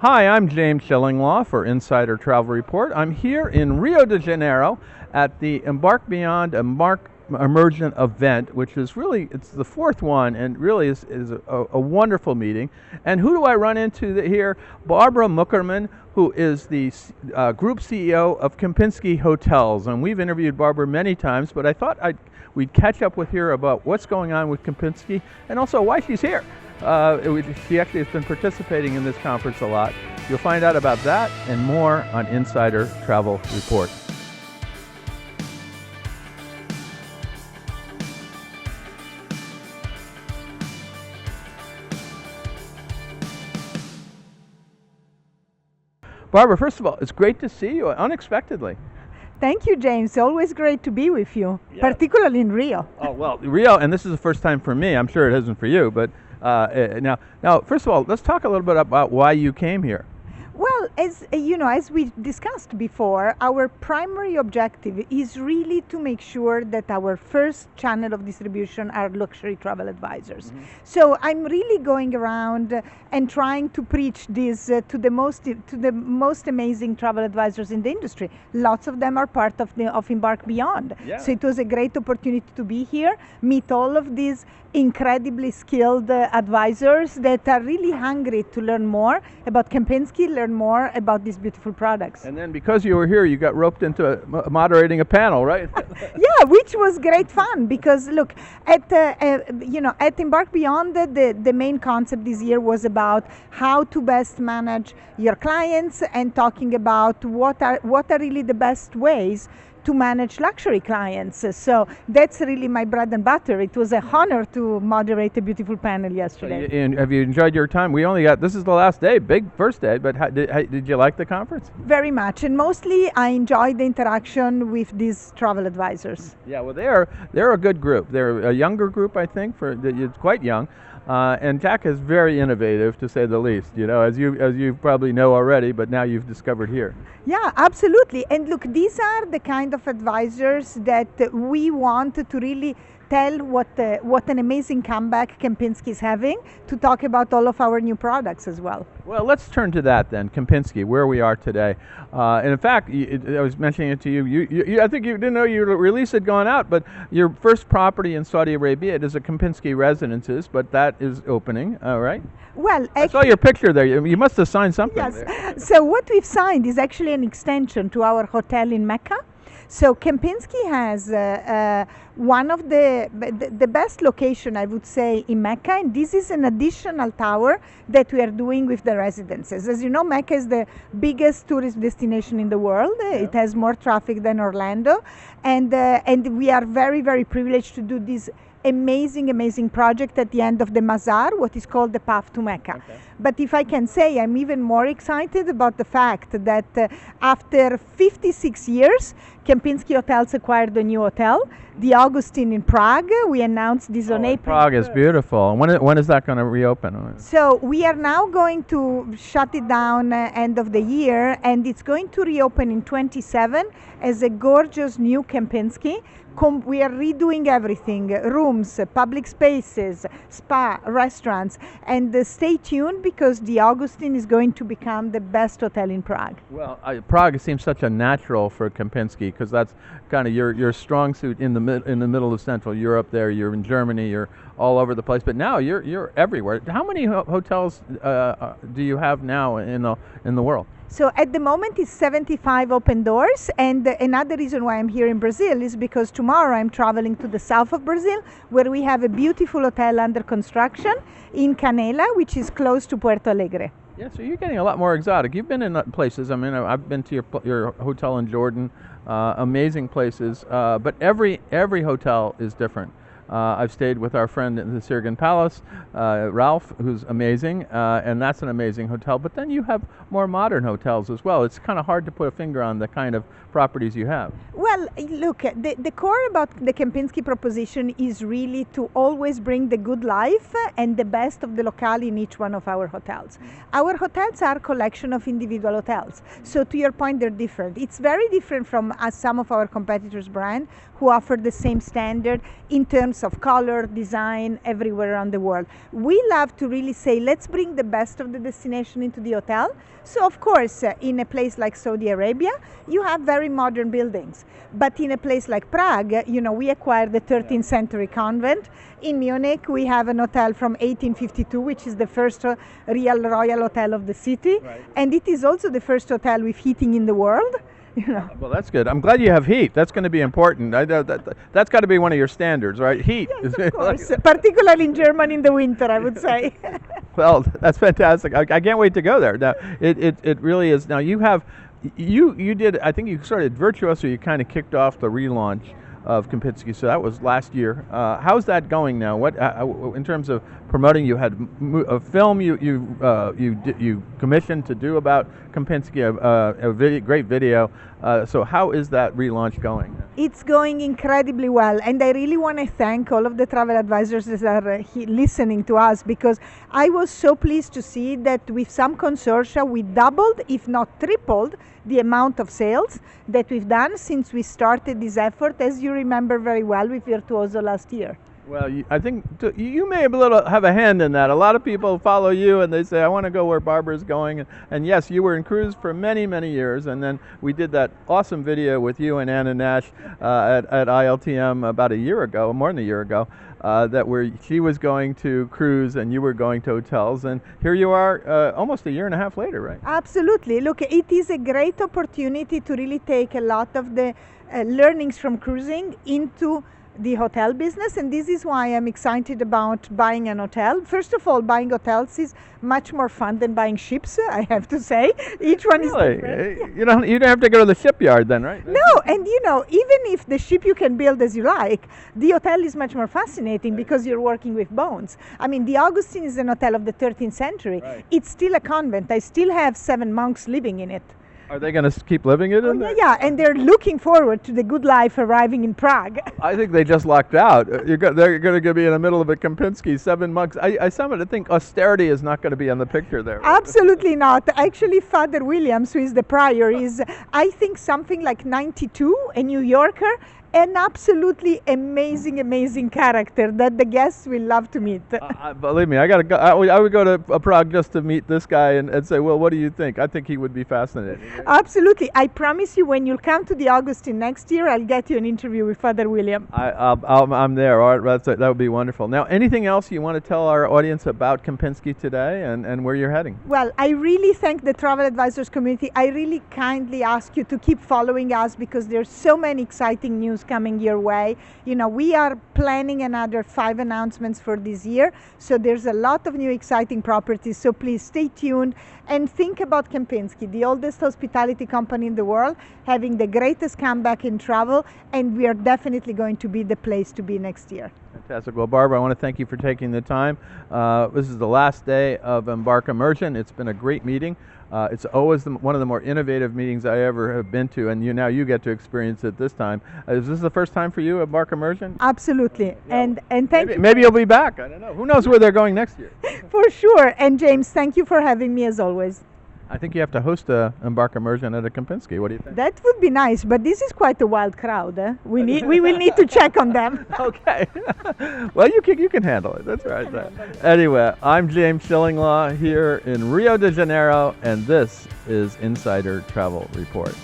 Hi, I'm James Shillinglaw for Insider Travel Report. I'm here in Rio de Janeiro at the Embark Beyond Emergent event, which is really, it's the fourth one and really is a wonderful meeting. And who do I run into here? Barbara Muckerman, who is the group CEO of Kempinski Hotels. And we've interviewed Barbara many times, but I thought we'd catch up with her about what's going on with Kempinski and also why she's here. She actually has been participating in this conference a lot. You'll find out about that and more on Insider Travel Report. Barbara, first of all, it's great to see you unexpectedly. Thank you, James. Always great to be with you, particularly in Rio. Oh, well, Rio, and this is the first time for me. I'm sure it isn't for you, but now, first of all, let's talk a little bit about why you came here. Well, as you know, as we discussed before, our primary objective is really to make sure that our first channel of distribution are luxury travel advisors. Mm-hmm. So I'm really going around and trying to preach this to the most amazing travel advisors in the industry. Lots of them are part of Embark Beyond. Yeah. So it was a great opportunity to be here, meet all of these incredibly skilled advisors that are really hungry to learn more about Kempinski, learn more about these beautiful products. And then because you were here, you got roped into moderating a panel, right? Yeah, which was great fun because look, at Embark Beyond, the main concept this year was about how to best manage your clients and talking about what are really the best ways to manage luxury clients. So that's really my bread and butter. It was an honor to moderate a beautiful panel yesterday. And have you enjoyed your time? This is the last day, big first day, but did you like the conference? Very much, and mostly I enjoyed the interaction with these travel advisors. Yeah, well, they're a good group. They're a younger group, I think, it's quite young. And Jack is very innovative, to say the least. You know, as you probably know already, but now you've discovered here. Yeah, absolutely. And look, these are the kind of advisors that we want to really tell what an amazing comeback Kempinski is having, to talk about all of our new products as well. Well, let's turn to that then, Kempinski, where we are today. And in fact, I was mentioning it to you. I think you didn't know your release had gone out, but your first property in Saudi Arabia, it is a Kempinski Residences, but that is opening, right? Well, I saw your picture there. You must have signed something. Yes. There. So what we've signed is actually an extension to our hotel in Mecca. So Kempinski has one of the best location, I would say, in Mecca, and this is an additional tower that we are doing with the residences. As you know, Mecca is the biggest tourist destination in the world. Yeah. It has more traffic than Orlando, and we are very, very privileged to do this amazing project at the end of the Mazar, what is called the Path to Mecca. Okay. But if I can say, I'm even more excited about the fact that after 56 years, Kempinski Hotels acquired a new hotel, the Augustin in Prague. We announced this on April. Prague is beautiful. When is that going to reopen? So we are now going to shut it down end of the year, and it's going to reopen in 27 as a gorgeous new Kempinski. We are redoing everything, rooms, public spaces, spa, restaurants, and stay tuned because the Augustin is going to become the best hotel in Prague. Well, Prague seems such a natural for Kempinski because that's kind of your strong suit in the middle of Central Europe. There, you're in Germany, you're all over the place, but now you're everywhere. How many hotels do you have now in the world? So at the moment it's 75 open doors, and another reason why I'm here in Brazil is because tomorrow I'm traveling to the south of Brazil, where we have a beautiful hotel under construction in Canela, which is close to Puerto Alegre. Yeah, so you're getting a lot more exotic. You've been in places. I mean, I've been to your hotel in Jordan, amazing places, but every hotel is different. I've stayed with our friend in the Sirgan Palace, Ralph, who's amazing, and that's an amazing hotel. But then you have more modern hotels as well. It's kind of hard to put a finger on the kind of properties you have. Well, look, the core about the Kempinski proposition is really to always bring the good life and the best of the locale in each one of our hotels. Our hotels are a collection of individual hotels. So to your point, they're different. It's very different from some of our competitors' brand who offer the same standard in terms sense of color, design everywhere around the world. We love to really say, let's bring the best of the destination into the hotel. So of course, in a place like Saudi Arabia, you have very modern buildings. But in a place like Prague, we acquired the 13th century convent. In Munich, we have an hotel from 1852, which is the first real royal hotel of the city. Right. And it is also the first hotel with heating in the world. Well, that's good. I'm glad you have heat. That's going to be important. That's got to be one of your standards, right? Heat. Yes, of course. Particularly in Germany in the winter, I would say. Well, that's fantastic. I can't wait to go there. Now, it really is. Now, you did, I think you started Virtuoso, you kind of kicked off the relaunch of Kempinski, so that was last year. How's that going now? What in terms of promoting? You had a film you commissioned to do about Kempinski, a great video. So how is that relaunch going? It's going incredibly well, and I really want to thank all of the travel advisors that are listening to us, because I was so pleased to see that with some consortia we doubled, if not tripled, the amount of sales that we've done since we started this effort, as you remember very well, with Virtuoso last year. Well, I think you may have a hand in that. A lot of people follow you and they say, I want to go where Barbara's going. And yes, you were in cruise for many, many years. And then we did that awesome video with you and Anna Nash at ILTM about a year ago, more than a year ago, where she was going to cruise and you were going to hotels. And here you are almost a year and a half later, right? Absolutely. Look, it is a great opportunity to really take a lot of the learnings from cruising into the hotel business, and this is why I'm excited about buying an hotel. First of all, buying hotels is much more fun than buying ships, I have to say. Each one is different. You don't have to go to the shipyard then, right? No, and even if the ship you can build as you like, the hotel is much more fascinating because you're working with bones. I mean, the Augustine is an hotel of the 13th century. Right. It's still a convent. I still have 7 monks living in it. Are they going to keep living it in there? Yeah, and they're looking forward to the good life arriving in Prague. I think they just lucked out. They're going to be in the middle of a Kempinski, 7 monks. I somehow think austerity is not going to be on the picture there. Absolutely not. Actually, Father Williams, who is the prior, is, I think, something like 92, a New Yorker, an absolutely amazing character that the guests will love to meet. Believe me, I got to go. I would go to Prague just to meet this guy and say, well, what do you think? I think he would be fascinating. Absolutely. I promise you, when you'll come to the Augustine next year, I'll get you an interview with Father William. I'm there. All right, that would be wonderful. Now, anything else you want to tell our audience about Kempinski today and where you're heading? Well, I really thank the travel advisors community. I really kindly ask you to keep following us because there's so many exciting news coming your way. We are planning another 5 announcements for this year, so there's a lot of new exciting properties, so please stay tuned and think about Kempinski, the oldest hospitality company in the world, having the greatest comeback in travel, and we are definitely going to be the place to be next year. Fantastic. Well, Barbara, I want to thank you for taking the time. This is the last day of Embark Immersion. It's been a great meeting. It's always one of the more innovative meetings I ever have been to, and now you get to experience it this time. Is this the first time for you at Embark Immersion? Absolutely. Yeah. And thank you. Maybe you'll be back. I don't know. Who knows where they're going next year? For sure. And James, thank you for having me as always. I think you have to host a Embark Immersion at a Kempinski. What do you think? That would be nice, but this is quite a wild crowd. We will need to check on them. Okay. Well, you can handle it. That's right. Anyway, I'm James Schillinglaw here in Rio de Janeiro, and this is Insider Travel Report.